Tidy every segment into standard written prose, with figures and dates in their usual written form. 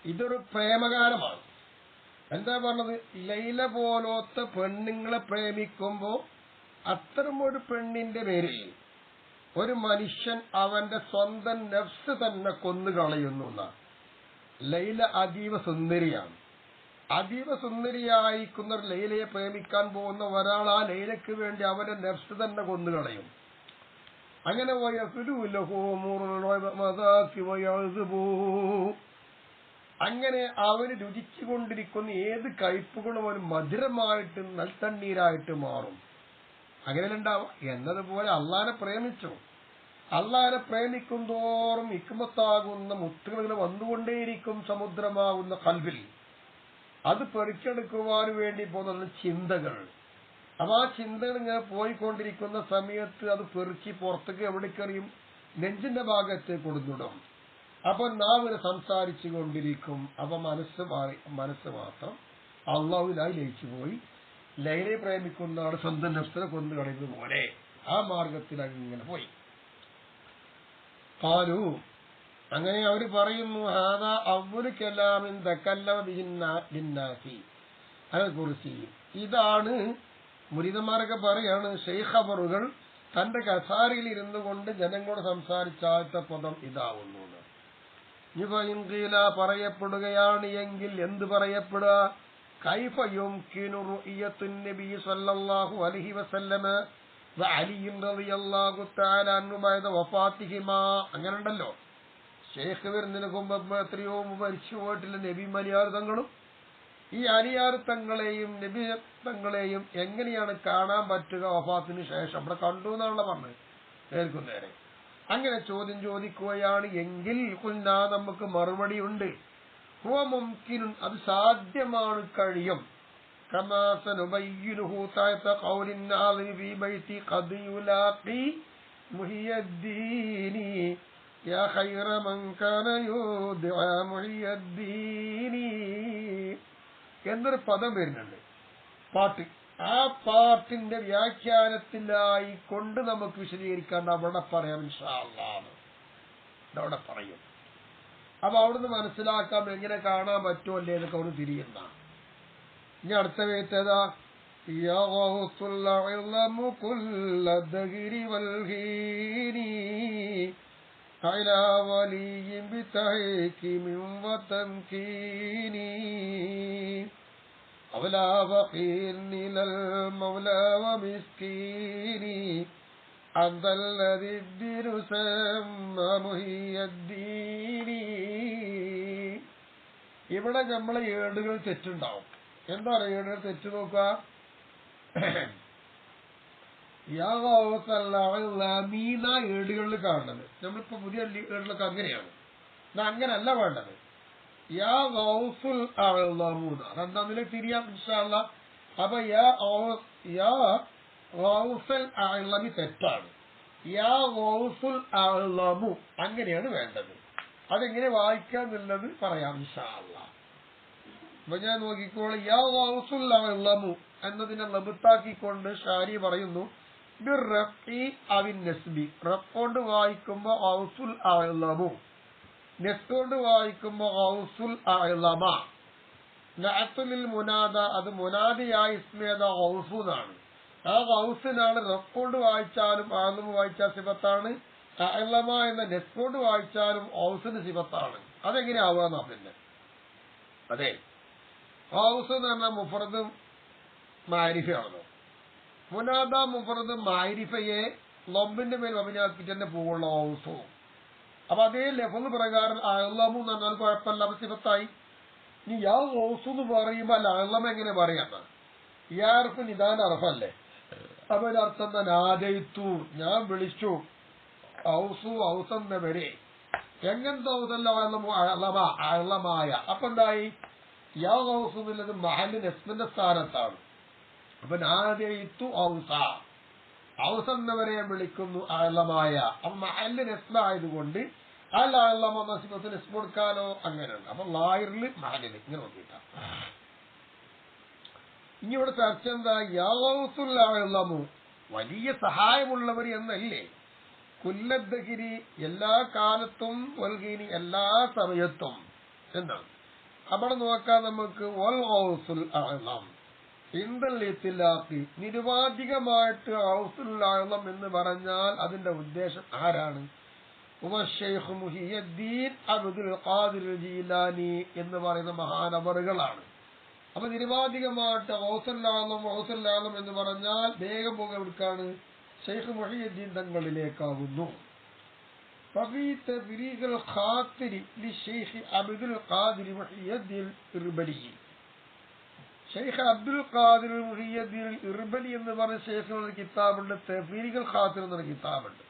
ഇതൊരു പ്രേമഗാനമാണ്. എന്താ പറഞ്ഞത്? ലൈല പോലത്തെ പെണ്ണുങ്ങളെ പ്രേമിക്കുമ്പോ അത്തരമൊരു പെണ്ണിന്റെ പേരിൽ ഒരു മനുഷ്യൻ അവന്റെ സ്വന്തം നഫ്സ് തന്നെ കൊന്നുകളയുന്നു എന്നാണ്. ലൈല അതീവ സുന്ദരിയാണ്. അതീവ സുന്ദരിയായിരിക്കുന്ന ഒരു ലൈലയെ പ്രേമിക്കാൻ പോകുന്ന ഒരാൾ ആ ലൈലയ്ക്ക് വേണ്ടി അവന്റെ നഫ്സ് തന്നെ കൊന്നുകളയും. അങ്ങനെ അങ്ങനെ അവന് രുചിച്ചുകൊണ്ടിരിക്കുന്ന ഏത് കയ്പുകളും അവന് മധുരമായിട്ട് നൽത്തണ്ണീരായിട്ട് മാറും. അങ്ങനെയുണ്ടാവും എന്നതുപോലെ അള്ളാനെ പ്രേമിച്ചു. അള്ളാനെ പ്രേമിക്കും തോറും ഹിക്മത്താകുന്ന മുത്തുകൾ വന്നുകൊണ്ടേയിരിക്കും സമുദ്രമാകുന്ന കൽബിൽ. അത് പെറുക്കെടുക്കുവാൻ വേണ്ടി പോകുന്ന ചിന്തകൾ. അപ്പൊ ആ ചിന്തകൾ ഇങ്ങനെ പോയിക്കൊണ്ടിരിക്കുന്ന സമയത്ത് അത് പെറുക്കി പുറത്തേക്ക് എവിടേക്കറിയും? നെഞ്ചിന്റെ ഭാഗത്തേക്ക് കൊടുത്തിടും. അപ്പൊ നാവിനെ സംസാരിച്ചു കൊണ്ടിരിക്കും. അപ്പൊ മനസ്സ് മാത്രം അള്ളാഹുവിനായി ലയിച്ചു പോയി. ലൈലയെ പ്രേമിക്കുന്ന ആൾ സ്വന്തം നഫ്സിനെ കൊന്നു കളയുന്നത് പോലെ ആ മാർഗത്തിൽ അങ്ങനെ പോയി. കാലു അങ്ങനെ അവര് പറയുന്നു, ഹാദാ അവ്വലു കലാമിൻ തകല്ലമ ബിന്നാസി അൽകുർസി. ഇതാണ് മുരീദന്മാരൊക്കെ പറയാണ്, ശൈഖബറുകൾ തന്റെ കസാരയിൽ ഇരുന്നു കൊണ്ട് ജനങ്ങളോട് സംസാരിച്ച ആദ്യത്തെ പദം ഇതാവുന്നു. പറയപ്പെടുകയാണ് എങ്കിൽ എന്ത് പറയപ്പെടുക? കൈഫ യുംകിനു റുഅയത്തുൻ നബി സ്വല്ലല്ലാഹു അലൈഹി വസല്ലമ വഅലി റളിയല്ലാഹു തആല അൻഹു ബഅദ വഫാത്തിഹിമാ. അങ്ങനെ ഉണ്ടല്ലോ, ശൈഖ് വരുന്നതിന് മുമ്പ് എത്രയോ മരിച്ചു പോയിട്ടില്ല നബി അലിയാർ തങ്ങളും ഈ അലിയാർ തങ്ങളെയും നബി തങ്ങളെയും എങ്ങനെയാണ് കാണാൻ പറ്റുക വഫാത്തിന് ശേഷം? ഇവിടെ കണ്ടു എന്നാണല്ലോ പറഞ്ഞത് കേൾക്കുന്നേരെ. അങ്ങനെ ചോദ്യം ചോദിക്കുകയാണ് എങ്കിൽ നമുക്ക് മറുപടി ഉണ്ട്. ഹുവ മുംകിനുൻ, അത് സാധ്യമാണ്, കഴിയും. കമാ സനുബയ്യിനുഹു തഅത ഖൗലിൻ നാളിമി ഫീ ബൈതി ഖദ് യുലാഖി മുഹിയദ്ദീനി യാ ഖൈറ മൻ കാന യുദ്ആ മുഹിയദ്ദീനി എന്നൊരു പദം വരുന്നുണ്ട് പാട്ട്. ആ പാട്ടിന്റെ വ്യാഖ്യാനത്തിലായി കൊണ്ട് നമുക്ക് വിശദീകരിക്കാണ്ട് അവിടെ പറയാം ഇൻഷാ അല്ലാഹ്. അവിടെ പറയും. അപ്പൊ അവിടുന്ന് മനസ്സിലാക്കാം എങ്ങനെ കാണാൻ പറ്റുമോ അല്ലേ എന്നൊക്കെ അവിടെ തിരിയുന്ന. ഇനി അടുത്ത വേറ്റതാ أولى فقير إلى المولى ومسكيني أنت الذي الدين سمى محي الدين. ഇവിടെ നമ്മളെ ഏടുകൾ തെറ്റുണ്ടാവും. എന്താ പറയുക ഏടുകൾ തെറ്റ്? നോക്കുക, മീന ഏടുകളിൽ കാണുന്നത്. നമ്മളിപ്പോ പുതിയ ഏടുകളൊക്കെ അങ്ങനെയാണ്. അങ്ങനല്ല വേണ്ടത്. യാ ഗൗസുൽ അഅ്ലമൂന രണ്ടാമതിൽ തിരിയാം ഇൻഷാ അല്ലാഹ്. അപ്പൊ യാ ഗൗസുൽ അഅ്ലമി തെറ്റാണ്. യാ ഗൗസുൽ അഅ്ലമു അങ്ങനെയാണ് വേണ്ടത്. അതെങ്ങനെ വായിക്കാന്നുള്ളത് പറയാം ഇൻഷാ അല്ലാഹ്. അപ്പൊ ഞാൻ നോക്കിക്കോളൂ. യാ ഗൗസുൽ അഅ്ലമു എന്നതിനെ ലബ്താക്കിക്കൊണ്ട് ഷാരി പറയുന്നു ബിർറഫി അവിൻ നസ്ബി. റഫ് കൊണ്ട് വായിക്കുമ്പോ ഗൗസുൽ അഅ്ലമു, നെസ്കൊണ്ട് വായിക്കുമ്പോ ഗൗസുൽ അഅ്ലമ. നഅത്തുൽ മുനാദ, അത് മുനാദിയായ ഇസ്മേത ഗൗസു എന്നാണ്. ആ ഗൗസിനാണ് റഫ് കൊണ്ട് വായിച്ചാലും അഅ്ലമു വായിച്ചാൽ സിഫത്താണ്. അഅ്ലമ എന്ന നെസ്കൊണ്ട് വായിച്ചാലും ഗൗസിന് സിഫത്താണ്. അതെങ്ങനെ ആവാന്നാ പിന്നെ? അതെ, ഗൗസ് എന്ന് പറഞ്ഞാൽ മുഫറദ് മാരിഫയാണല്ലോ. മുനാദ മുഫറദ് മാരിഫയെ ലൊമ്പിന്റെ മേൽ അഭിനയിപ്പിച്ച് തന്നെ പോവുള്ള ഗൗസു. അപ്പൊ അതേ ലഫ്ള് പ്രകാരം അഅ്ലമു എന്ന് പറഞ്ഞാൽ കുഴപ്പമില്ല, സിഫത്തായി. ഇനി യാ ഗൗസു എന്ന് പറയുമ്പോ അഅ്ലമ എങ്ങനെ പറയാന്ന? യാർക്കും നിദാന അർഫല്ലേ. അപ്പൊ അർത്ഥം തന്നെ ആദയിത്തു, ഞാൻ വിളിച്ചു. ഔസു ഔസന്നവരെ എങ്ങനത്തെ ഔസല്ല അഅ്ലമായ. അപ്പൊ എന്തായി? യാ ഗൗസു എന്നുള്ളത് മഹല്ലിന് എസ്മിന്റെ സ്ഥാനത്താണ്. അപ്പൊ ആദയിത്തു ഔസ, ഔസന്നവരെ വിളിക്കുന്നു അഅ്ലമായ. അപ്പൊ മഹല്ലിന് എസ്മായതുകൊണ്ട് അൽ അഅ്ലമ എന്ന സിഫത്തിന് എസ്മ കൊടുക്കാലോ. അങ്ങനെയുണ്ട്. അപ്പൊ ലാഹിറില് മഹല്ലില് ഇങ്ങനെ നോക്കിയിട്ടാ. ഇനി ഇവിടെ ചർച്ച എന്താ? യാ ഗൗസുൽ അഅ്ലമു, വലിയ സഹായമുള്ളവർ എന്നല്ലേ. കുല്ലദ്ദഹിരി, എല്ലാ കാലത്തും, വൽഗീനി, എല്ലാ സമയത്തും എന്നാണ്. അവിടെ നോക്കാം നമുക്ക് വൽ ഔസുൽ അഅ്ളം ഇന്ദൽ ഇത്ലാഖി നിരുപാധികമായിട്ട് ഔസുൽ അഅ്ളം എന്ന് പറഞ്ഞാൽ അതിന്റെ ഉദ്ദേശം ആരാണ്? ശൈഖ് മുഹിയുദ്ദീൻ അബ്ദുൽ ഖാദിർ ജീലാനി എന്ന് പറയുന്ന മഹാനവറുകളാണ്. അപ്പൊ നിരുപാധികമായിട്ട് ഔസുൽ അഅ്ളം എന്ന് പറഞ്ഞാൽ വേഗം പോകെ എടുക്കാണ് ശൈഖ് മുഹിയുദ്ദീൻ തങ്ങളിലേക്കാകുന്നു. ففي تفريغ الخاطر للشيخ عبد القادر محي الدين الإربلي ഷെയ്ഖ് അബ്ദുൽ ഖാദിർ മുഹിയുദ്ദീൻ ഇർബലി എന്ന് പറഞ്ഞ ഷെയ്ഖിനുള്ള കിതാബുണ്ട്. തഫ്രീഖുൽ ഖാത്തിർ എന്നൊരു കിതാബുണ്ട്.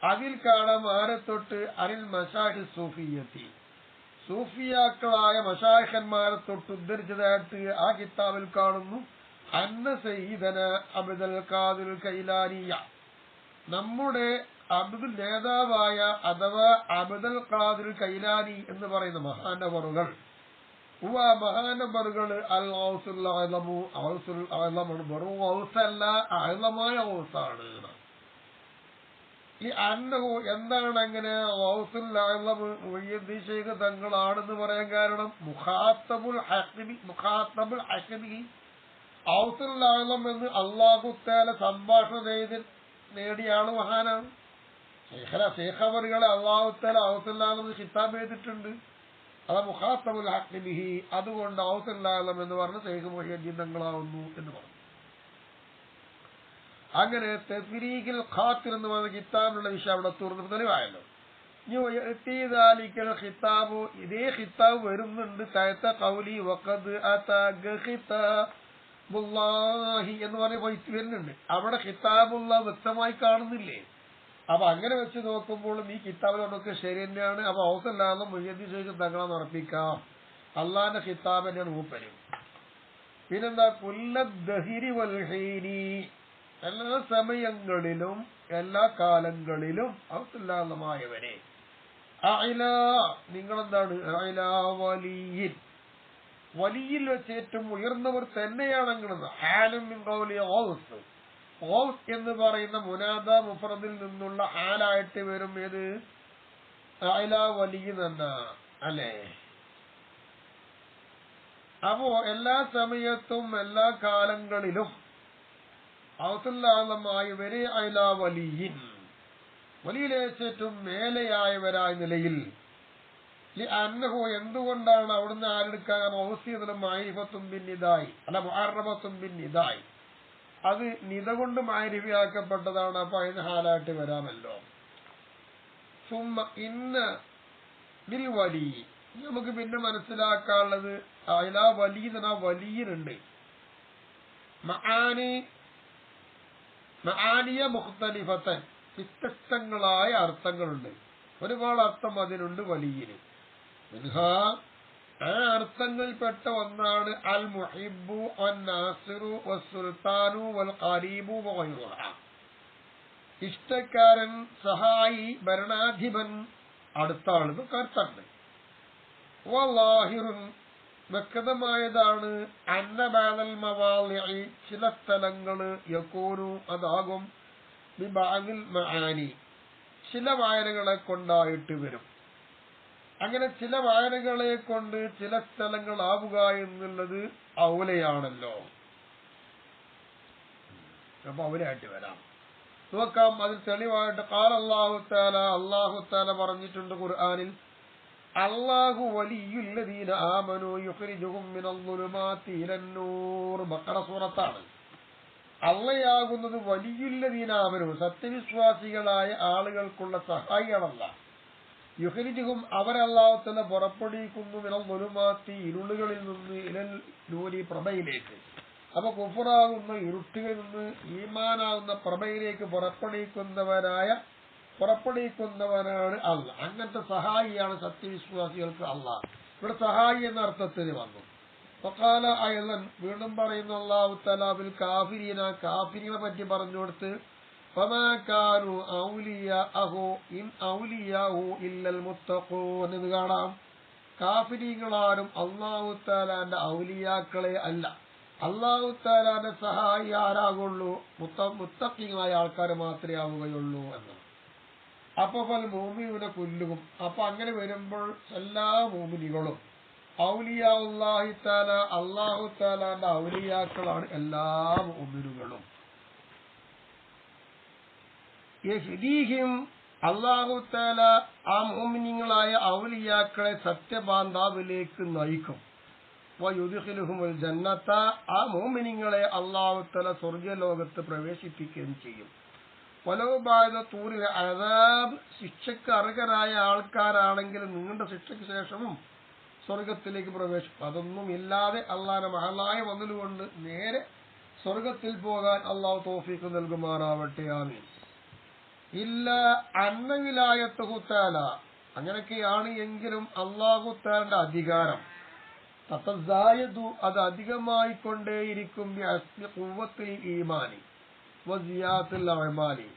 അതിൽ കാണാം ആരെ തൊട്ട് അനിൽ മശായിഖ് സൂഫിയ്യത്തി സൂഫിയാക്കളായ മശായിഖന്മാരെ തൊട്ട് ഉദ്ധരിച്ചതായിട്ട് ആ കിതാബിൽ കാണുന്നു. അന്ന സയ്യിദന അബ്ദുൽ ഖാദിർ കൈലാനിയ നമ്മുടെ അബ്ദുൽ നേതാവായ അഥവാ അബ്ദുൽ ഖാദിർ കൈലാനി എന്ന് പറയുന്ന മഹാനവറുകൾ മഹാനവറുകള് അൽ ഔസുൽ അഅ്ലമു ഔസുൽ അഅ്ലമാണ്. വെറും ഔസല്ല, അഅ്ലമായ ഔസാണ്. ഈ അന്നഹു എന്താണ് അങ്ങനെ ഔസുൽ അഅ്ലമു മുഹിയുദ്ദീൻ ശൈഖ് തങ്ങളാണെന്ന് പറയാൻ കാരണം മുഖാത്തബുൽ ഹഖബി ഔസുൽ അഅ്ലം എന്ന് അല്ലാഹു തആല സംഭാഷണം ചെയ്ത് നേടിയാണ് മഹാനാണ്. ശൈഖവറുകളെ അല്ലാഹു തആല ഔസുൽ അഅ്ലം ഖിതാബ് ചെയ്തിട്ടുണ്ട്. അത് മുഖാത്തബുൽ ഹഖബിഹി, അതുകൊണ്ട് ഔസുൽ അഅ്ലം എന്ന് പറഞ്ഞ ശൈഖ് മുഹിയുദ്ദീൻ തങ്ങളാവുന്നു എന്ന് പറഞ്ഞു. അങ്ങനെ തഫ്രീഖുൽ ഖാത്തിർ എന്ന് പറയുന്ന കിതാബിലുള്ള വിഷയം അവിടെ തുറന്ന് തെളിവായല്ലോ. ഖിതാബ് ഇതേ ഖിതാബ് വരുന്നുണ്ട്. തഅത ഖൗലി വഖദ് അതാക ഖിതാബുല്ലാഹി എന്ന് പറഞ്ഞ പോയിട്ട് വരുന്നുണ്ട്. അവിടെ ഖിതാബുല്ലാഹ് വ്യക്തമായി കാണുന്നില്ലേ? അപ്പൊ അങ്ങനെ വെച്ച് നോക്കുമ്പോഴും ഈ കിതാബിൽ നമുക്ക് ശരി തന്നെയാണ്. അപ്പൊ ഔസുൽ അഅ്ലം മുഹിയുദ്ദീൻ ശൈഖ് തങ്ങളാന്ന് ഉറപ്പിക്കാം. അള്ളാന്റെ ഖിതാബ് തന്നെയാണ് മൂപ്പരും. പിന്നെന്താ കുല്ലദ്ദഹിരി വൽ ഹീനി എല്ലാ സമയങ്ങളിലും എല്ലാ കാലങ്ങളിലും ഔസുൽ അഅ്ലമായവരെ അഅ്ല നിങ്ങളെന്താണ് അഅ്ല വലിയിൽ വലിയിൽ വെച്ച് ഏറ്റവും ഉയർന്നവർ തന്നെയാണെങ്കിലും ഹാലും മിൻ ഖൗലി ഔസ് ഔസ് എന്ന് പറയുന്ന മുനാദ മുഫ്രദിൽ നിന്നുള്ള ഹാലായിട്ട് വരും. ഏത് അഅ്ല വലിയ തന്നെ അല്ലേ? അപ്പോ എല്ലാ സമയത്തും എല്ലാ കാലങ്ങളിലും ഔസുൽ അഅ്ലമായവരെ അഅ്ല വലിയിൻ വലിയിലേറ്റവും മേലെയായവരായ നിലയിൽ അന്നഹു എന്തുകൊണ്ടാണ് അവിടുന്ന് ആരെടുക്കാൻ ഔസിയതിലും മാരിഫത്തും ബിന്നിദായി അല്ല മുഅറബത്തും ബിന്നിദായി അത് നിദ കൊണ്ട് മാരിഫയാക്കപ്പെട്ടതാണ്. അപ്പൊ അതിന് ഹാലായിട്ട് വരാമല്ലോ. സുമ്മ ഇന്ന ബിൽ വലി നമുക്ക് പിന്നെ മനസ്സിലാക്കാനുള്ളത് അഅ്ല വലി എന്ന വലിയുണ്ട്. മആനിയ മുഖ്തലിഫത്തൻ വ്യത്യസ്തങ്ങളായ അർത്ഥങ്ങളുണ്ട്. ഒരുപാട് അർത്ഥം അതിനുണ്ട് വലിയിന്. ആ അർത്ഥങ്ങളിൽപ്പെട്ട ഒന്നാണ് അൽ മുഹിബ്ബു വൻ നാസിറു വസ്സുൽത്താനു വൽ ഖരീബു വഗൈറുഹ ഇഷ്ടക്കാരൻ, സഹായി, ഭരണാധിപൻ, അടുത്ത ആളെന്നൊക്കെ അർത്ഥമുണ്ട്. വല്ലാഹിറുൻ വ്യക്തമായതാണ് അന്ന ബഅദൽ മവാളിഇ ചില സ്ഥലങ്ങള് യകൂനു അതാകും ബിബഅദിൽ മആനി ചില വായനകളെ കൊണ്ടായിട്ട് വരും. അങ്ങനെ ചില വായനകളെ കൊണ്ട് ചില സ്ഥലങ്ങളാവുക എന്നുള്ളത് ഔലയാണല്ലോ. അപ്പൊ ഔലയായിട്ട് വരാം. നോക്കാം. അതിൽ തെളിവായിട്ട് ഖാല അല്ലാഹു തആല പറഞ്ഞിട്ടുണ്ട് ഖുർആനിൽ അല്ലാഹു വലിയുല്ലദീന ആമനു യുഖ്രിജുഹും മിനൽ ളുലുമാതി ഇലൻ നൂർ. ബഖറ സൂറത്താണ്. അള്ളയാകുന്നത് വലിയുല്ലദീന ആമനു സത്യവിശ്വാസികളായ ആളുകൾക്കുള്ള സഹായികളല്ല. യുഖ്രിജുഹും അവരല്ലാഹു തആല പുറപ്പെടുവിക്കുന്നു മിനൽ ളുലുമാതി ഇരുളുകളിൽ നിന്ന് ഇലൽ നൂരി പ്രഭയിലേക്ക്. അപ്പൊ കുഫറാകുന്ന ഇരുട്ടുകളിൽ നിന്ന് ഈമാനാകുന്ന പ്രഭയിലേക്ക് പുറപ്പെടുവിക്കുന്നവനാണ് അള്ളാഹ്. അങ്ങനത്തെ സഹായിയാണ് സത്യവിശ്വാസികൾക്ക് അള്ളാഹ്. ഇവിടെ സഹായി എന്ന അർത്ഥത്തിന് വന്നു. വഖാല അയ്ളൻ വീണ്ടും പറയുന്നു അല്ലാഹു തആല ബിൽ കാഫിരീന കാഫിരികളെ പറ്റി പറഞ്ഞു കൊടുത്ത് ഫമാ കാനു ഔലിയാഹു ഇൻ ഔലിയാഹു ഇല്ലൽ മുത്തഖൂൻ എന്ന് കാണാം. കാഫിരീകളാരും അല്ലാഹു തആലാന്റെ ഔലിയാക്കളെ അല്ല. അല്ലാഹു തആലാന്റെ സഹായി ആരാകുള്ളൂ? മുത്തഖീങ്ങളായ ആൾക്കാർ മാത്രമേ ആവുകയുള്ളൂ എന്ന്. അപ്പൊ ഫൽ മുഅ്മിനൂന കുല്ലുഹും അപ്പൊ അങ്ങനെ വരുമ്പോൾ എല്ലാ മുഅ്മിനീകളും ഔലിയാഉല്ലാഹി തആല അല്ലാഹു തആലാന്റെ ഔലിയാക്കളാണ് എല്ലാ മുഅ്മിനുകളും. യഹ്ദീഹിം അല്ലാഹു തആല ആ മുഅ്മിനീങ്ങളായ ഔലിയാക്കളെ സത്യബാന്ധാവിലേക്ക് നയിക്കും. വയുദ്ഖിലുഹുൽ ജന്നത ആ മുഅ്മിനീങ്ങളെ അല്ലാഹു തആല സ്വർഗ്ഗലോകത്ത് പ്രവേശിപ്പിക്കുകയും ചെയ്യും. വലൗ ബഅദ തൂരിൽ അദാബ് ശിക്ഷയ്ക്ക് അർഹരായ ആൾക്കാരാണെങ്കിൽ നീണ്ട ശിക്ഷയ്ക്ക് ശേഷവും സ്വർഗത്തിലേക്ക് പ്രവേശിക്കും. അതൊന്നും ഇല്ലാതെ അള്ളാഹുവിന്റെ മഹലായ വന്നതുകൊണ്ട് നേരെ സ്വർഗത്തിൽ പോകാൻ അള്ളാഹു തൗഫീഖ് നൽകുമാറാവട്ടെ. ആമീൻ. ഇല്ല അന്ന വിലായത്തുഹു തആല അങ്ങനെയൊക്കെയാണ് എങ്കിലും അള്ളാഹു തആലയുടെ അധികാരം തതസായദു അത് അധികമായി കൊണ്ടേയിരിക്കും ബിഅസ്ബി ഖുവ്വത്തിൽ ഈമാനി വസിയാത്തിൽ അഅമാലി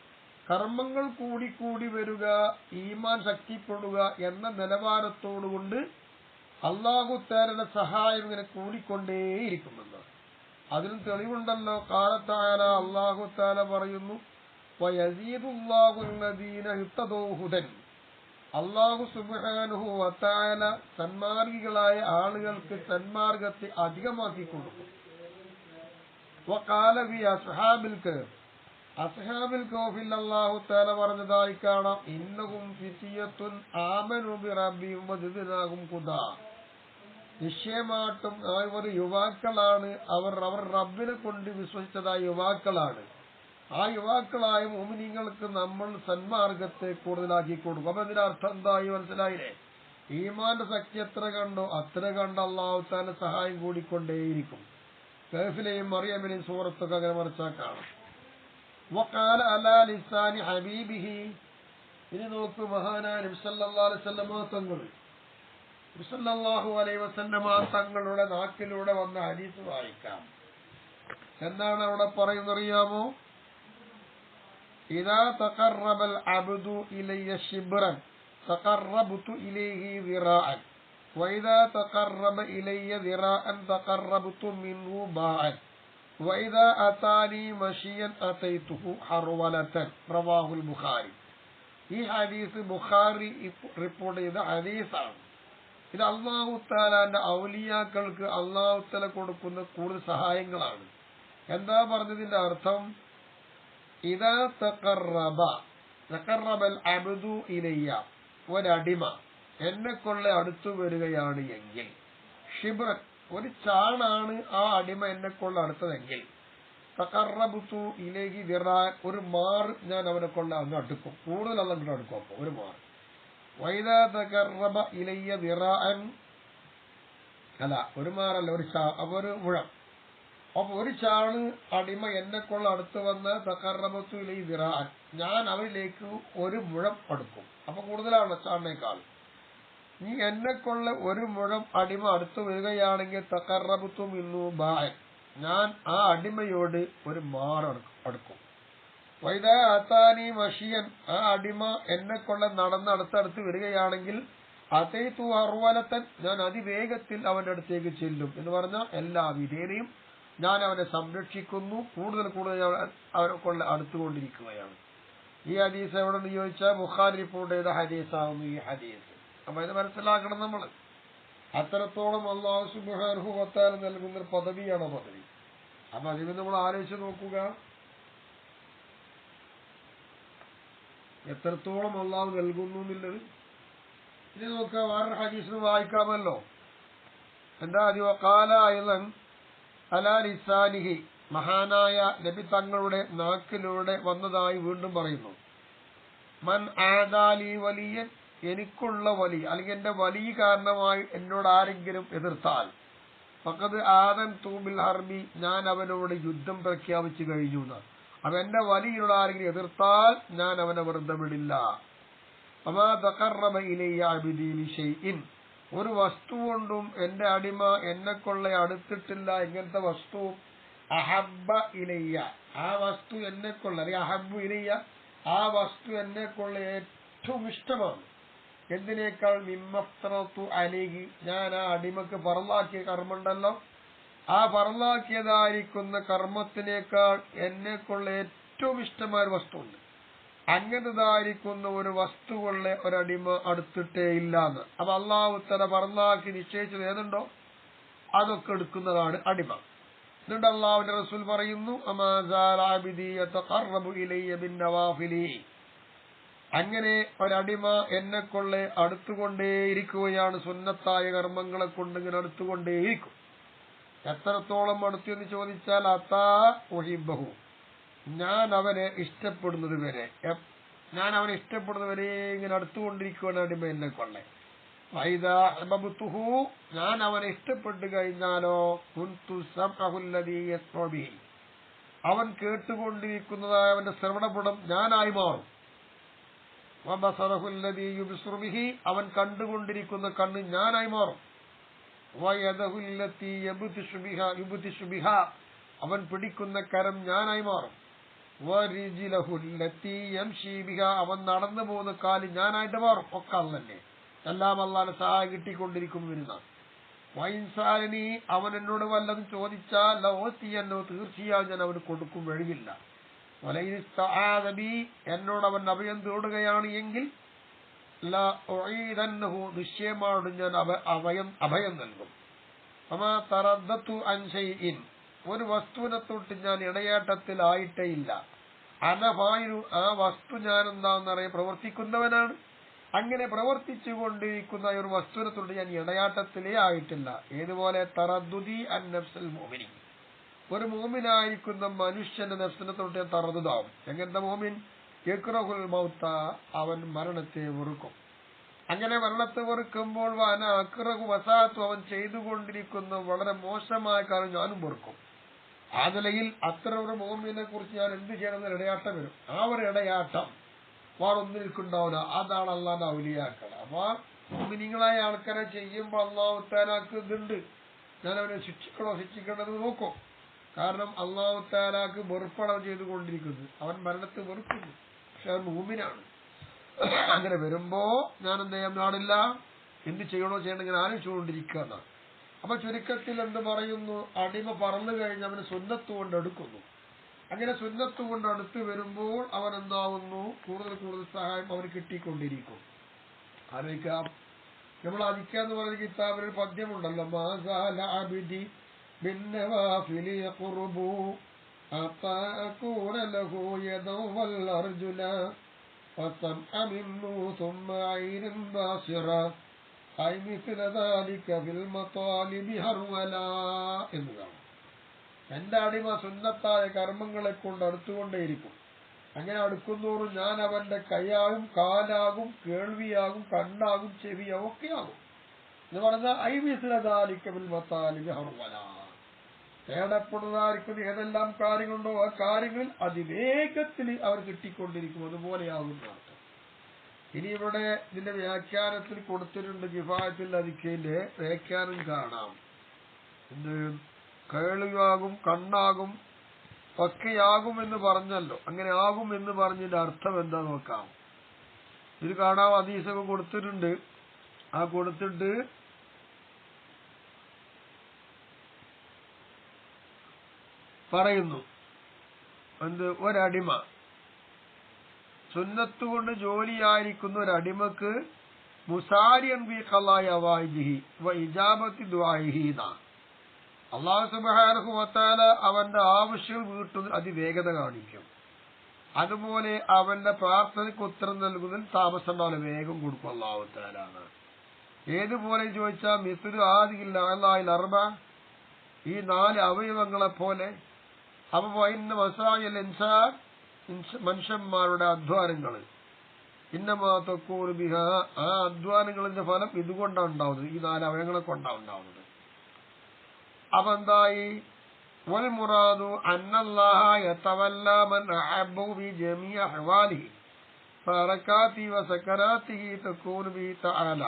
കർമ്മങ്ങൾ കൂടി കൂടി വരിക ഈമാൻ ശക്തിപ്പെടുക എന്ന നിലവാരത്തോടുകൊണ്ട് അള്ളാഹു തആലയുടെ സഹായം ഇങ്ങനെ കൂടിക്കൊണ്ടേയിരിക്കുമെന്ന്. അതിനും തെളിവുണ്ടല്ലോ. ഖാല തആല അള്ളാഹു തആല പറയുന്നു വയസീദുല്ലാഹു അല്ലദീന ഇഹ്തദൗ ഹുദൻ അള്ളാഹു സുബ്ഹാനഹു വ തആല സന്മാർഗികളായ ആളുകൾക്ക് സന്മാർഗത്തെ അധികമാക്കി കൊടുക്കും. വഖാല ഫി അസ്ഹാബിൽ കഹ്ഫ് അസ്ഹാബിൽ കഹ്ഫിൽ അല്ലാഹു തആല പറഞ്ഞതായി കാണാം ഇന്നഹും ഫിതിയത്തുൻ ആമനു ബിറബ്ബിഹിം വസിദ്നാഹും ഖുദാ നിശ്ചയമായിട്ടും അവർ യുവാക്കളാണ്. അവർ റബ്ബിനെ കൊണ്ട് വിശ്വസിച്ചതായ യുവാക്കളാണ്. ആ യുവാക്കളായ മുഅ്മിനീങ്ങൾക്ക് നമ്മൾ സന്മാർഗത്തെ കൂടുതലാക്കി കൊടുക്കും. അപ്പൊ ഇതിന്റെ അർത്ഥം എന്തായി മനസ്സിലായില്ലേ? ഈമാന്റെ ശക്തി എത്ര കണ്ടോ അത്ര കണ്ട് അല്ലാഹു തആല സഹായം കൂടിക്കൊണ്ടേയിരിക്കും. കഹ്ഫിലെയും മറിയമിലെയും സൂറത്തൊക്കെ അങ്ങനെ മറിച്ചാൽ കാണാം. വഖാല അലാ ലിസാനി ഹബീബിഹി ഇനി നോക്ക് മഹാനായ നബി സല്ലല്ലാഹു അലൈഹി വസല്ലമ തങ്ങളുടെ നാക്കിലൂടെ വന്ന ഹദീസ് വായിക്കാം. എന്താണ് അവിടെ പറയുന്നറിയാമോ? ഇദാ തഖറബൽ അബ്ദു ഇലയ്യ ശിബ്റൻ തഖറബ്തു ഇലൈഹി ദിറാഅൻ വഇദാ തഖറബ ഇലയ്യ ദിറാഅൻ തഖറബ്തു മിൻഹു ബാഅൻ വഇദാ അതാനി മശിയൻ അതൈതുഹു ഹർവലതൻ റവാഹുൽ ബുഖാരി. ഈ ഹദീസ് ബുഖാരി റിപ്പോർട്ട് ചെയ്ത ഹദീസാണ്. ഇത് അല്ലാഹു തആലാന്റെ ഔലിയാക്കൾക്ക് അല്ലാഹു തആല കൊടുക്കുന്ന കൂടുതൽ സഹായങ്ങളാണ്. എന്താ പറഞ്ഞതിന്റെ അർത്ഥം? ഇദാ തഖറബൽ അബ്ദു ഇലയ്യ ഒരടിമ എന്നെ കൊള്ള അടുത്തു വരികയാണ് എങ്കിൽ ഷിബ്റൻ ഒരു ചാണാണ് ആ അടിമ എന്നെ കൊള്ള അടുത്തതെങ്കിൽ തഖറബ്തു ഇലൈഹി ദിറാഅൻ ഒരു മാർ ഞാൻ അവനെ കൊള്ള അങ്ങ് അടുക്കും. കൂടുതൽ അങ്ങോട്ട് അടുക്കും. അപ്പൊ ഒരു മാർ. വൈദാ തഖറബ ഇലയ്യ ദിറാഅൻ അല്ല ഒരു മാറല്ല ഒരു മുഴം. അപ്പൊ ഒരു ചാണ് അടിമ എന്നെ കൊള്ള അടുത്ത് വന്ന് തഖറബ്തു ഇലൈഹി ദിറാഅൻ ഞാൻ അവരിലേക്ക് ഒരു മുഴം അടുക്കും. അപ്പൊ കൂടുതലാണ് ചാണിനേക്കാൾ. നീ എന്നെ കൊള്ള ഒരു മുഴം അടിമ അടുത്ത് വരികയാണെങ്കിൽ തഖറബ്തു മിൻഹു ബാഅൻ ഞാൻ ആ അടിമയോട് ഒരു മാർ അടുക്കും. വൈദാ അതാനി മശിയൻ ആ അടിമ എന്നെ കൊള്ള നടന്ന് അടുത്തടുത്ത് വരികയാണെങ്കിൽ അതൈതു ഹർവലതൻ ഞാൻ അതിവേഗത്തിൽ അവന്റെ അടുത്തേക്ക് ചെല്ലും എന്ന് പറഞ്ഞാൽ എല്ലാ വിധേനയും ഞാൻ അവനെ സംരക്ഷിക്കുന്നു. കൂടുതൽ അവനെ കൊള്ള അടുത്തുകൊണ്ടിരിക്കുകയാണ്. ഈ ഹദീസ് എവിടെന്ന് ചോദിച്ചാൽ ബുഖാരി റിപ്പോർട്ട് ചെയ്ത ഹദീസാവുന്നു ഈ ഹദീസ്. അപ്പൊ ഇത് മനസ്സിലാക്കണം നമ്മൾ. അത്രത്തോളം അല്ലാഹു സുബ്ഹാനഹു വ തആല നൽകുന്ന ഒരു പദവിയാണ് പദവി. അപ്പൊ അതിന് നമ്മൾ ആലോചിച്ച് നോക്കുക എത്രത്തോളം അല്ലാഹു നൽകുന്നു എന്നുള്ളത്. ഇനി നോക്കുക വേറൊരു ഹദീസിന് വായിക്കാമല്ലോ. എന്താ വഖാല അയ്ളൻ അലാ ലിസാനിഹി മഹാനായ നബി തങ്ങളുടെ നാക്കിലൂടെ വന്നതായി വീണ്ടും പറയുന്നു. മൻ ആദാലി വലിയൻ എനിക്കുള്ള വലി അല്ലെങ്കിൽ എന്റെ വലിയ കാരണമായി എന്നോട് ആരെങ്കിലും എതിർത്താൽ ഫഖദ് ആദൻതു ബിൽ ഹർബി ഞാൻ അവനോട് യുദ്ധം പ്രഖ്യാപിച്ചു കഴിഞ്ഞു. അപ്പൊ എന്റെ വലിയോട് ആരെങ്കിലും എതിർത്താൽ ഞാൻ അവനെ വെറുതെ വിടില്ല. വമാ തഖറബ ഇലയ്യ അബ്ദി ബിശൈഇൻ ഒരു വസ്തു കൊണ്ടും എന്റെ അടിമ എന്നെ കൊള്ള അടുത്തിട്ടില്ല. എങ്ങനത്തെ വസ്തു? അഹബ്ബ ഇലയ്യ ആ വസ്തു എന്നെ കൊള്ള അല്ലെങ്കിൽ അഹബ്ബു ഇലയ്യ ആ വസ്തു എന്നെ കൊള്ള ഏറ്റവും ഇഷ്ടമാണ്. എന്തിനേക്കാൾ മിമ്മഫ്തറതു അലൈഹി ഞാൻ ആ അടിമക്ക് ഫർളാക്കിയ കർമ്മമുണ്ടല്ലോ ആ ഫർളാക്കിയതായിരിക്കുന്ന കർമ്മത്തിനേക്കാൾ എന്നെ കൊള്ള ഏറ്റവും ഇഷ്ടമായ ഒരു വസ്തുണ്ട്. അങ്ങനതായിരിക്കുന്ന ഒരു വസ്തുവുള്ള ഒരടിമ അടുത്തിട്ടേ ഇല്ലാന്ന്. അപ്പൊ അള്ളാഹു തആല പറന്നാക്കി നിശ്ചയിച്ചത് ഏതുണ്ടോ അതൊക്കെ എടുക്കുന്നതാണ് അടിമ. എന്നിട്ട് അള്ളാഹുവിന്റെ റസൂൽ പറയുന്നു, അമാ സാല അബ്ദി യതഖറബു ഇലയ്യ ബിന്നവാഫിലി, അങ്ങനെ ഒരടിമ എന്നെ കൊള്ളെ അടുത്തുകൊണ്ടേയിരിക്കുകയാണ്, സുന്നത്തായ കർമ്മങ്ങളെ കൊണ്ട് ഇങ്ങനെ അടുത്തുകൊണ്ടേയിരിക്കും. എത്രത്തോളം അടുത്തു എന്ന് ചോദിച്ചാൽ അതാ ഉഹിബ്ബഹു, ഞാൻ അവനെ ഇഷ്ടപ്പെടുന്നത് വരെ ഇങ്ങനെ അടുത്തുകൊണ്ടിരിക്കുകയാണ് അടിമ എന്നെ കൊള്ളെ. ഫൈദാ അഹ്ബബ്തുഹു, ഞാൻ അവനെ ഇഷ്ടപ്പെട്ടു കഴിഞ്ഞാലോ കുൻതു സമഅഹു അല്ലദീ യസ്മഉ ബിഹി, അവൻ കേട്ടുകൊണ്ടിരിക്കുന്നതായ അവന്റെ ശ്രവണപുടം ഞാനായി മാറും. വബസറഹു അല്ലദീ യുബ്സിറു ബിഹി, അവൻ കണ്ടുകൊണ്ടിരിക്കുന്ന കണ്ണ് ഞാനായി മാറും. വയദഹു അല്ലതീ യബ്തിഷു ബിഹാ, അവൻ പിടിക്കുന്ന കരം ഞാനായി മാറും. വരിജ്ലഹു അല്ലതീ യംശി ബിഹാ, അവൻ നടന്നു പോകുന്ന കാല് ഞാനായിട്ട് മാറും. ഒക്കെ അല്ലല്ലേ, എല്ലാം അല്ലാഹുവിന്റെ സഹായം കിട്ടിക്കൊണ്ടിരിക്കുന്നു വരുന്ന. വൈൻസാലിനി, അവൻ എന്നോട് വല്ലതും ചോദിച്ചാൽ ലൗതിയന്നോ, തീർച്ചയായും ഞാൻ അവന് കൊടുക്കും, വഴിയില്ല. വലൈനിസ്തആദബി, എന്നോട് അവൻ അഭയം തേടുകയാണ് എങ്കിൽ ലഉഈദന്നഹു, നിശ്ചയമായും ഞാൻ അഭയം നൽകും. അമാ തറദ്ദതു അൻ ശൈഇൻ, ഒരു വസ്തുവിനെ തൊട്ട് ഞാൻ ഇടയാട്ടത്തിലായിട്ടേ ഇല്ല. അനഫായിനു, ആ വസ്തു ഞാൻ എന്താണെന്നറിയാൻ പ്രവർത്തിക്കുന്നവനാണ്. അങ്ങനെ പ്രവർത്തിച്ചു കൊണ്ടിരിക്കുന്ന ഒരു വസ്തുവിനെ തൊട്ട് ഞാൻ ഇടയാട്ടത്തിലേ ആയിട്ടില്ല. ഏതുപോലെ തറദ്ദുദി അൻ നഫ്സിൽ മുഅ്മിനി, ഒരു മോമിനായിരിക്കുന്ന മനുഷ്യന്റെ നഫ്സിനെ തൊട്ട് ഞാൻ തറദ്ദുദാവും. എങ്ങനത്തെ മോമിൻ? യക്റഹുൽ മൗത, അവൻ മരണത്തെ വെറുക്കും. അങ്ങനെ മരണത്തെ വെറുക്കുമ്പോൾ വാന അക്റഹു വസാത്തു, അവൻ ചെയ്തുകൊണ്ടിരിക്കുന്ന വളരെ മോശമായ കാര്യം ഞാനും വെറുക്കും. ആ നിലയിൽ അത്ര ഒരു മോമിനെ കുറിച്ച് ഞാൻ എന്ത് ചെയ്യണമെന്ന് ഇടയാട്ടം വരും. ആ ഒരു ഇടയാട്ടം വേറൊന്നിൽക്കുണ്ടാവില്ല. അതാണ് അള്ളാന്റെ ഔലിയാക്കൾ. അപ്പൊ മോമിനിങ്ങളായ ആൾക്കാരെ ചെയ്യുമ്പോൾ അള്ളാഹു തആലാക്ക് ഇതുണ്ട്, ഞാൻ അവനെ ശിക്ഷിക്കണമെന്ന് നോക്കും. കാരണം അള്ളാഹു തആലാക്ക് വെറുപ്പാണ് ചെയ്തുകൊണ്ടിരിക്കുന്നത്. അവൻ മരണത്തെ വെറുക്കുന്നു, പക്ഷെ അവൻ മോമിനാണ്. അങ്ങനെ വരുമ്പോ ഞാൻ എന്ത് ചെയ്യാൻ പാടില്ല, എന്ത് ചെയ്യണോ ഇങ്ങനെ ആലോചിച്ചുകൊണ്ടിരിക്കുക എന്നാണ്. അപ്പൊ ചുരുക്കത്തിൽ എന്ത് പറയുന്നു, അടിമ പറന്നു കഴിഞ്ഞ് അവന് സുന്നത്ത് കൊണ്ട് എടുക്കുന്നു. അങ്ങനെ സുന്നത്ത് കൊണ്ട് അടുത്ത് വരുമ്പോൾ അവൻ എന്താവുന്നു, കൂടുതൽ കൂടുതൽ സഹായം അവന് കിട്ടിക്കൊണ്ടിരിക്കും. ആലോചിക്കാം, നമ്മൾ അധിക്കാന്ന് പറയുന്ന കിതാബിൽ ഒരു പദ്യമുണ്ടല്ലോ, മാസാല അബ്ദി ബിന്നവാഫിലി യഖ്റുബു അതാ അകൂന ലഹു യദൗ വൽ അർജുല ഫസംഅ മിന്നു സുമ്മ ഐനൻ ബാസിറ ഐ മിസ്ല ദാലിക ഫിൽ മതാലിബി ഹർവല എന്ന് കാണാം. എന്റെ അടിമ സുന്നത്തായ കർമ്മങ്ങളെ കൊണ്ട് അടുത്തുകൊണ്ടേയിരിക്കും. അങ്ങനെ അടുക്കുന്നതോറും ഞാൻ അവന്റെ കൈയാകും, കാലാകും, കേൾവിയാകും, കണ്ണാകും, ചെവിയാകും, ഒക്കെയാകും എന്ന് പറഞ്ഞാൽ ഐ മിസ്ല ദാലിക ഫിൽ മതാലിബി ഹർവല, തേടപ്പെടുന്നതായിരിക്കുന്ന ഏതെല്ലാം കാര്യങ്ങളുണ്ടോ ആ കാര്യങ്ങളിൽ അതിവേഗത്തിൽ അവർ കിട്ടിക്കൊണ്ടിരിക്കും. അതുപോലെയാകുന്ന അർത്ഥം. ഇനി ഇവിടെ ഇതിന്റെ വ്യാഖ്യാനത്തിൽ കൊടുത്തിട്ടുണ്ട്, കിഫായത്തുൽ അദിക്കയിലെ വ്യാഖ്യാനം കാണാം. എന്ത് കേൾവിയാകും, കണ്ണാകും, ഒക്കെയാകും എന്ന് പറഞ്ഞല്ലോ. അങ്ങനെ ആകും എന്ന് പറഞ്ഞതിന്റെ അർത്ഥം എന്താ നോക്കാം. ഇത് കാണാം, ഹദീസൊക്കെ കൊടുത്തിട്ടുണ്ട്. ആ കൊടുത്തിട്ട് പറയുന്നു, എന്ത്, ഒരടിമ സുന്നത്തുകൊണ്ട് ജോലിയായിരിക്കുന്ന ഒരടിമക്ക് മുസാരിയൻ ബി ഖളാഇ അവൈദിഹി വ ഇജാബത്തി ദുആഇഹി, അല്ലാഹു സുബ്ഹാനഹു വ തആല അവന്റെ ആവശ്യം വീട്ടുന്നതിൽ അതിവേഗത കാണിക്കും. അതുപോലെ അവന്റെ പ്രാർത്ഥനയ്ക്ക് ഉത്തരം നൽകുന്നതിൽ താമസം ഉണ്ടാവില്ല, വേഗം കൊടുക്കും അല്ലാഹു തആല. ഏതുപോലെ ചോദിച്ചാൽ മിസ്ലു ഹാദിഹിൽ അഅ്ളാഇൽ അർബഅ, ഈ 4 അവയവങ്ങളെ പോലെ. അപ്പൊ വഇന്ന വസാഇൽ ഇൻസാൻ, മനുഷ്യന്മാരുടെ അധ്വാനങ്ങൾ, ഇന്നമാ തഖൂനു ബിഹാ, ആ അധ്വാനങ്ങളുടെ ഫലം ഇതുകൊണ്ടാണ് ഉണ്ടാവുന്നത്, ഈ 4 അവയവങ്ങളെ കൊണ്ടാണ് ഉണ്ടാവുന്നത്. അപ്പൊ എന്തായി, വൽ മുറാദു അന്നല്ലാഹ യതവല്ലാ മൻ അഹബ്ബു ബി ജമീഇ അഹ്വാലിഹി ഫറകാതി വസകറാതിഹി തഖൂനു ബി തആല,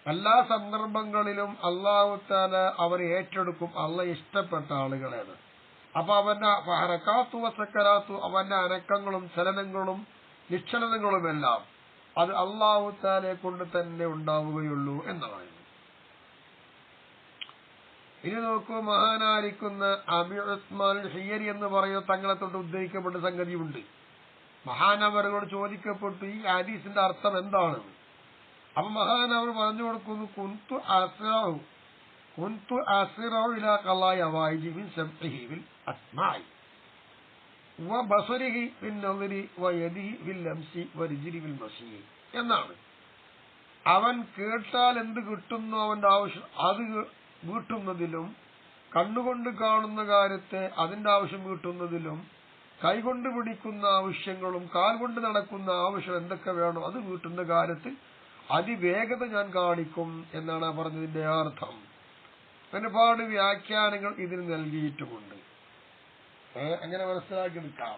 എല്ലാ സന്ദർഭങ്ങളിലും അല്ലാഹു തആല അവരെ ഏറ്റെടുക്കും, അള്ളാഹ് ഇഷ്ടപ്പെട്ട ആളുകളാണ്. അപ്പൊ അവന്റെ ഹറകാത്തു വസകറാത്തു, അവന്റെ അനക്കങ്ങളും ചലനങ്ങളും നിശ്ചലനങ്ങളുമെല്ലാം അത് അല്ലാഹു തആലയെ കൊണ്ട് തന്നെ ഉണ്ടാവുകയുള്ളൂ എന്ന് പറയുന്നു. ഇനി നോക്കൂ, മഹാനായിരിക്കുന്ന അബി ഉസ്മാൻ ഹിയരി എന്ന് പറയുന്ന തങ്ങളെ തൊട്ട് ഉദ്ധരിക്കപ്പെട്ട സംഗതിയുണ്ട്. മഹാനവറുകളോട് ചോദിക്കപ്പെട്ടു ഈ ഹദീസിന്റെ അർത്ഥം എന്താണെന്ന്. അപ്പൊ മഹാനവർ പറഞ്ഞു കൊടുക്കുന്നു, കുന്തു അസ്റഉ ഇലാ ഖളായ ഹവായിജി മിൻ സബ്ഇഹി ബിൽ അസ്മാഇ വബസരിഹി ബിൻ നദരി വയദിഹി ബിൽ ലംസി വരിജ്ലി ബിൽ മസീ എന്നാണ്. അവൻ കേട്ടാൽ എന്ത് കിട്ടുന്നു അവന്റെ ആവശ്യം അത് വീട്ടുന്നതിലും, കണ്ണുകൊണ്ട് കാണുന്ന കാര്യത്തെ അതിന്റെ ആവശ്യം വീട്ടുന്നതിലും, കൈകൊണ്ട് പിടിക്കുന്ന ആവശ്യങ്ങളും കാൽ കൊണ്ട് നടക്കുന്ന ആവശ്യം എന്തൊക്കെ വേണോ അത് വീട്ടുന്ന കാര്യത്തിൽ അതിവേഗത ഞാൻ കാണിക്കും എന്നാണ് പറഞ്ഞതിന്റെ അർത്ഥം. ഒരുപാട് വ്യാഖ്യാനങ്ങൾ ഇതിന് നൽകിയിട്ടുമുണ്ട്. അങ്ങനെ മനസ്സിലാക്കിയെടുക്കാം.